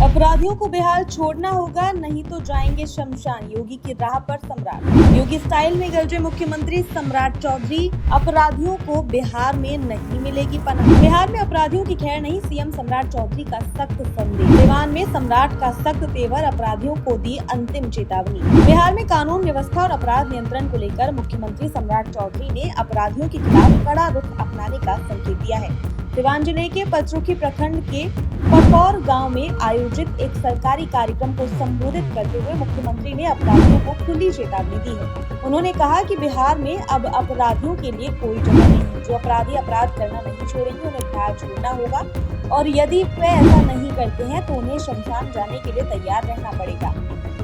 अपराधियों को बेहाल छोड़ना होगा, नहीं तो जाएंगे शमशान। योगी की राह पर सम्राट। योगी स्टाइल में गरजे मुख्यमंत्री सम्राट चौधरी। अपराधियों को बिहार में नहीं मिलेगी पनाह। बिहार में अपराधियों की खैर नहीं, सीएम सम्राट चौधरी का सख्त संदेश। दीवान में सम्राट का सख्त तेवर, अपराधियों को दी अंतिम चेतावनी। बिहार में कानून व्यवस्था और अपराध नियंत्रण को लेकर मुख्यमंत्री सम्राट चौधरी ने अपराधियों के खिलाफ कड़ा रुख अपनाने का संकेत दिया है। सिवान जिले के पचरुखी प्रखंड के पकौर गांव में आयोजित एक सरकारी कार्यक्रम को संबोधित करते हुए मुख्यमंत्री ने अपराधियों को खुली चेतावनी दी है। उन्होंने कहा कि बिहार में अब अपराधियों के लिए कोई जगह नहीं है। जो अपराधी अपराध करना नहीं छोड़ेंगे उन्हें बिहार छोड़ना होगा, और यदि वे ऐसा नहीं करते हैं तो उन्हें शमशान जाने के लिए तैयार रहना पड़ेगा।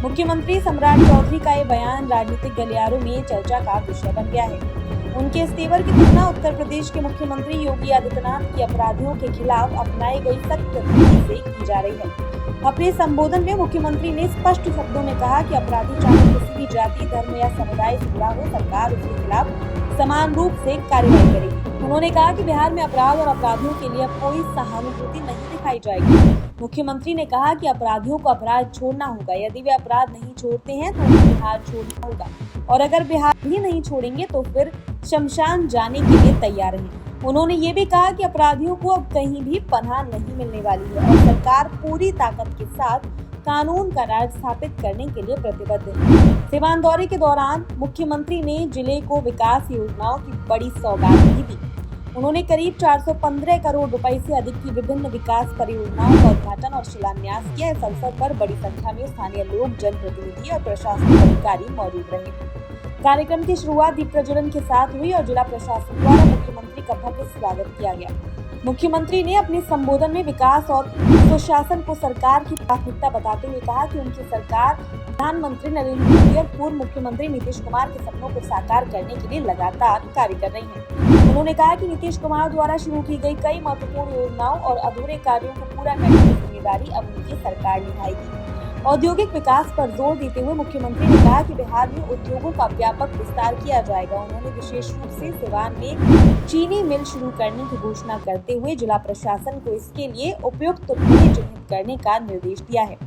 मुख्यमंत्री सम्राट चौधरी का ये बयान राजनीतिक गलियारों में चर्चा का विषय बन गया है। उनके इस तेवर की तुलना उत्तर प्रदेश के मुख्यमंत्री योगी आदित्यनाथ की अपराधियों के खिलाफ अपनाई गई सख्त नीति से की जा रही है। अपने संबोधन में मुख्यमंत्री ने स्पष्ट शब्दों में कहा कि अपराधी चाहे किसी भी जाति, धर्म या समुदाय से जुड़ा हो, सरकार उसके खिलाफ समान रूप से कार्रवाई करेगी। उन्होंने कहा कि बिहार में अपराध और अपराधियों के लिए कोई सहानुभूति नहीं दिखाई जाएगी। मुख्यमंत्री ने कहा कि अपराधियों को अपराध छोड़ना होगा, यदि वे अपराध नहीं छोड़ते हैं तो उन्हें बिहार छोड़ना होगा, और अगर बिहार भी नहीं छोड़ेंगे तो फिर शमशान जाने के लिए तैयार हैं। उन्होंने ये भी कहा कि अपराधियों को अब कहीं भी पनाह नहीं मिलने वाली है और सरकार पूरी ताकत के साथ कानून का राज स्थापित करने के लिए प्रतिबद्ध है। सिवान दौरे के दौरान मुख्यमंत्री ने जिले को विकास योजनाओं की बड़ी सौगात भी दी। उन्होंने करीब 415 करोड़ रुपए से अधिक की विभिन्न विकास परियोजनाओं का उद्घाटन और शिलान्यास किया। इस अवसर पर बड़ी संख्या में स्थानीय लोग, जनप्रतिनिधि और प्रशासनिक अधिकारी मौजूद रहे। कार्यक्रम की शुरुआत दीप प्रज्वलन के साथ हुई और जिला प्रशासन द्वारा मुख्यमंत्री का भव्य स्वागत किया गया। मुख्यमंत्री ने अपने संबोधन में विकास और सुशासन को सरकार की प्राथमिकता बताते हुए कहा कि उनकी सरकार प्रधानमंत्री नरेंद्र मोदी और पूर्व मुख्यमंत्री नीतीश कुमार के सपनों को साकार करने के लिए लगातार कार्य कर रही है। उन्होंने कहा कि नीतीश कुमार द्वारा शुरू की गई कई महत्वपूर्ण योजनाओं और अधूरे कार्यों को पूरा करने की जिम्मेदारी अब उनकी सरकार निभाएगी। औद्योगिक विकास पर जोर देते हुए मुख्यमंत्री ने कहा कि बिहार में उद्योगों का व्यापक विस्तार किया जाएगा। उन्होंने विशेष रूप से सिवान में चीनी मिल शुरू करने की घोषणा करते हुए जिला प्रशासन को इसके लिए उपयुक्त भूमि चिन्हित करने का निर्देश दिया है।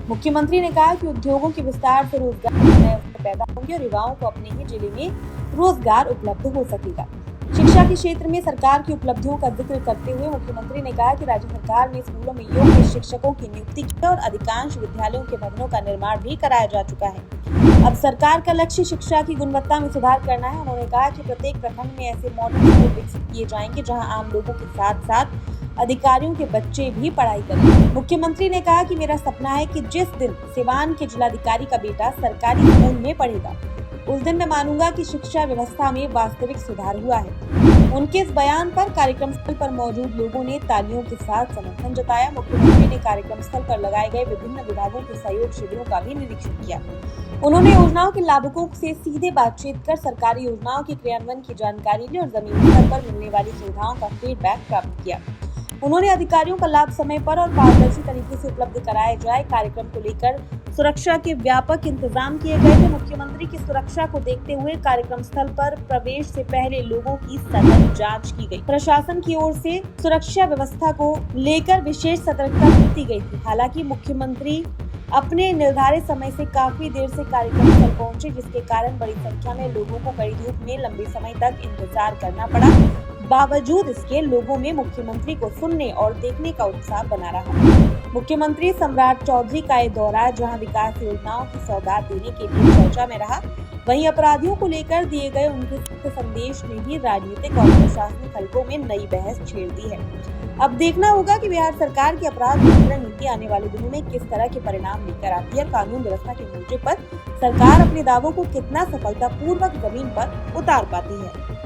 मुख्यमंत्री ने कहा कि उद्योगों के विस्तार से रोजगार पैदा होंगे और युवाओं को अपने ही जिले में रोजगार उपलब्ध हो सकेगा। शिक्षा के क्षेत्र में सरकार की उपलब्धियों का जिक्र करते हुए मुख्यमंत्री ने कहा कि राज्य सरकार ने स्कूलों में योग्य शिक्षकों की नियुक्ति की और अधिकांश विद्यालयों के भवनों का निर्माण भी कराया जा चुका है। अब सरकार का लक्ष्य शिक्षा की गुणवत्ता में सुधार करना है। उन्होंने कहा कि प्रत्येक प्रखंड में ऐसे मॉडल स्कूल विकसित किए जाएंगे जहां आम लोगों के साथ साथ अधिकारियों के बच्चे भी पढ़ाई करें। मुख्यमंत्री ने कहा कि मेरा सपना है कि जिस दिन सिवान के जिलाधिकारी का बेटा सरकारी स्कूल में पढ़ेगा, उस दिन मैं मानूंगा कि शिक्षा व्यवस्था में वास्तविक सुधार हुआ है। उनके इस बयान पर कार्यक्रम स्थल पर मौजूद लोगों ने तालियों के साथ समर्थन जताया। मुख्यमंत्री ने कार्यक्रम स्थल पर लगाए गए विभिन्न विभागों के सहयोग शिविरों का भी निरीक्षण किया। उन्होंने योजनाओं के लाभुकों से सीधे बातचीत कर सरकारी योजनाओं के क्रियान्वयन की जानकारी ली और जमीनी स्तर पर मिलने वाली सुविधाओं का फीडबैक प्राप्त किया। उन्होंने अधिकारियों का लाभ समय पर और पारदर्शी तरीके से उपलब्ध कराया जाए। कार्यक्रम को लेकर सुरक्षा के व्यापक इंतजाम किए गए थे। मुख्यमंत्री की सुरक्षा को देखते हुए कार्यक्रम स्थल पर प्रवेश से पहले लोगों की सतत जांच की गई। प्रशासन की ओर से सुरक्षा व्यवस्था को लेकर विशेष सतर्कता बरती गई थी। हालांकि मुख्यमंत्री अपने निर्धारित समय से काफी देर से कार्यक्रम स्थल पहुंचे, जिसके कारण बड़ी संख्या में लोगों को कड़ी धूप में लंबे समय तक इंतजार करना पड़ा। बावजूद इसके लोगों में मुख्यमंत्री को सुनने और देखने का उत्साह बना रहा। मुख्यमंत्री सम्राट चौधरी का ये दौरा जहां विकास योजनाओं की सौगात देने के लिए चर्चा में रहा, वहीं अपराधियों को लेकर दिए गए उनके सख्त संदेश ने भी राजनीतिक और प्रशासनिक हलकों में नई बहस छेड़ दी है। अब देखना होगा कि बिहार सरकार की अपराध नियंत्रण नीति आने वाले दिनों में किस तरह के परिणाम लेकर आती है। कानून व्यवस्था के मोर्चे पर सरकार अपने दावों को कितना सफलतापूर्वक जमीन पर उतार पाती है।